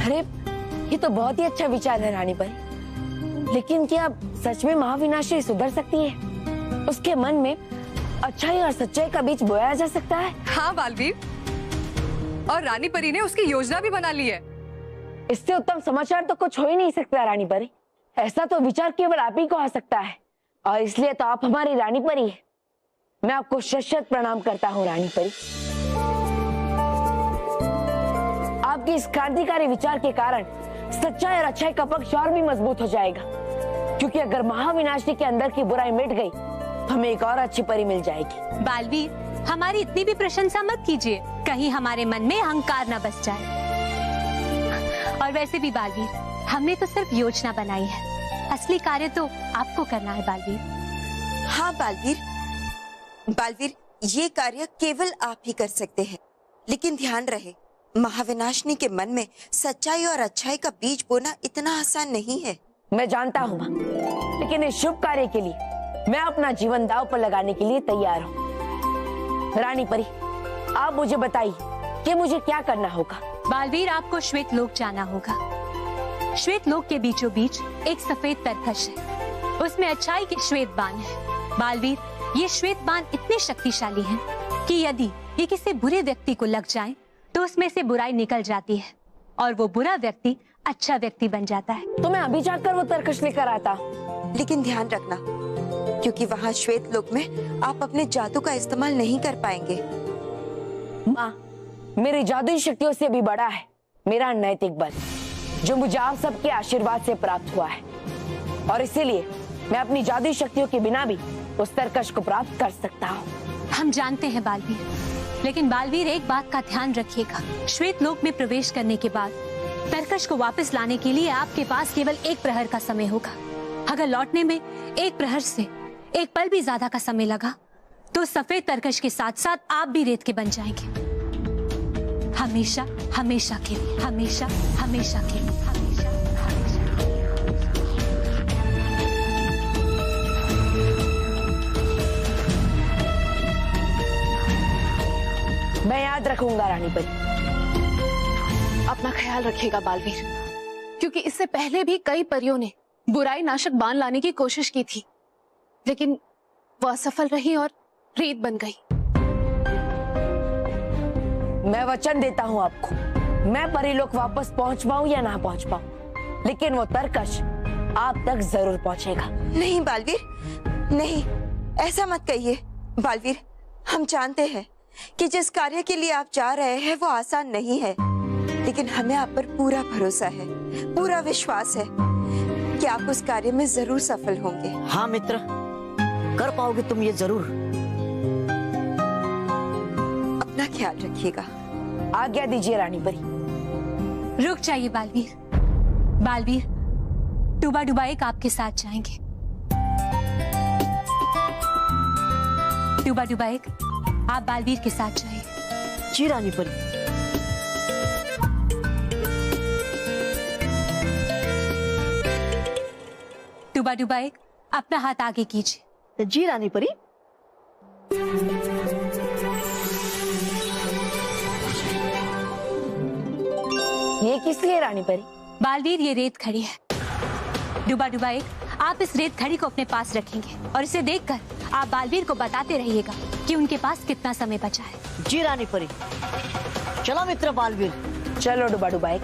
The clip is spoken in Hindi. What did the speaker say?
अरे ये तो बहुत ही अच्छा विचार है रानी परी, लेकिन क्या सच में महाविनाशी सुधर सकती है? उसके मन में अच्छाई और सच्चाई का बीज बोया जा सकता है? हाँ बालवीर, और रानी परी ने उसकी योजना भी बना ली है। इससे उत्तम समाचार तो कुछ हो ही नहीं सकता रानी परी। ऐसा तो विचार केवल आप ही को आ सकता है, और इसलिए तो आप हमारी रानी परी है। मैं आपको शत-शत प्रणाम करता हूँ रानी परी। आपके इस क्रांतिकारी विचार के कारण सच्चाई और अच्छाई का पक्ष और भी मजबूत हो जाएगा, क्योंकि अगर महाविनाशी के अंदर की बुराई मिट गई तो हमें एक और अच्छी परी मिल जाएगी। बालवीर, हमारी इतनी भी प्रशंसा मत कीजिए, कहीं हमारे मन में अहंकार न बस जाए। और वैसे भी बालवीर, हमने तो सिर्फ योजना बनाई है, असली कार्य तो आपको करना है बालवीर। हाँ बालवीर, ये कार्य केवल आप ही कर सकते हैं, लेकिन ध्यान रहे महाविनाशिनी के मन में सच्चाई और अच्छाई का बीज बोना इतना आसान नहीं है। मैं जानता हूँ माँ, लेकिन इस शुभ कार्य के लिए मैं अपना जीवन दांव पर लगाने के लिए तैयार हूँ। रानी परी, आप मुझे बताइए कि मुझे क्या करना होगा। बालवीर, आपको श्वेत लोक जाना होगा। श्वेत लोक के बीचों बीच एक सफेद तरकश है, उसमें अच्छाई के श्वेत बाण है। बालवीर, ये श्वेत बाण इतने शक्तिशाली हैं कि यदि ये किसी बुरे व्यक्ति को लग जाए तो उसमें से बुराई निकल जाती है और वो बुरा व्यक्ति अच्छा व्यक्ति बन जाता है। तो मैं अभी जाकर वो तरकश लेकर आता हूँ। लेकिन ध्यान रखना, क्योंकि वहाँ श्वेत लोक में आप अपने जादू का इस्तेमाल नहीं कर पाएंगे। माँ, मेरी जादुई शक्तियों से भी बड़ा है मेरा नैतिक बल, जो मुझे आप सबके आशीर्वाद से प्राप्त हुआ है, और इसीलिए मैं अपनी जादुई शक्तियों के बिना भी उस तरकश को प्राप्त कर सकता हूँ। हम जानते हैं बालवीर, लेकिन बालवीर एक बात का ध्यान रखिएगा, श्वेत लोक में प्रवेश करने के बाद तरकश को वापस लाने के लिए आपके पास केवल 1 प्रहर का समय होगा। अगर लौटने में 1 प्रहर से 1 पल भी ज्यादा का समय लगा तो सफेद तरकश के साथ साथ आप भी रेत के बन जाएंगे, हमेशा हमेशा के लिए, हमेशा हमेशा के लिए, हमेशा हमेशा। मैं याद रखूंगा रानी परी। अपना ख्याल रखिएगा बालवीर, क्योंकि इससे पहले भी कई परियों ने बुराई नाशक बाण लाने की कोशिश की थी, लेकिन वो असफल रही और रेत बन गई। मैं वचन देता हूँ आपको, मैं परीलोक वापस पहुँच पाऊँ या ना पहुँच पाऊँ, लेकिन वो तरकश आप तक जरूर पहुँचेगा। नहीं बालवीर, नहीं, ऐसा मत कहिए। बालवीर, हम जानते हैं कि जिस कार्य के लिए आप जा रहे हैं वो आसान नहीं है, लेकिन हमें आप पर पूरा भरोसा है, पूरा विश्वास है कि आप उस कार्य में जरूर सफल होंगे। हाँ मित्र, कर पाओगे तुम ये जरूर। अपना ख्याल रखिएगा। आज्ञा दीजिए रानी परी। रुक जाइए बालवीर। बालवीर, डुबा डुबाएक आपके साथ जाएंगे। डुबा डुबाएक, आप बालवीर के साथ जाइए। जी रानी परी। डुबा डुबाएक, अपना हाथ आगे कीजिए। जी रानी परी। ये किस लिए रानी परी? बालवीर, ये रेत खड़ी है। डुबा डुबाएक, आप इस रेत खड़ी को अपने पास रखेंगे और इसे देखकर आप बालवीर को बताते रहिएगा कि उनके पास कितना समय बचा है। जी रानी परी। चलो मित्र बालवीर। चलो डुबा डुबाएक।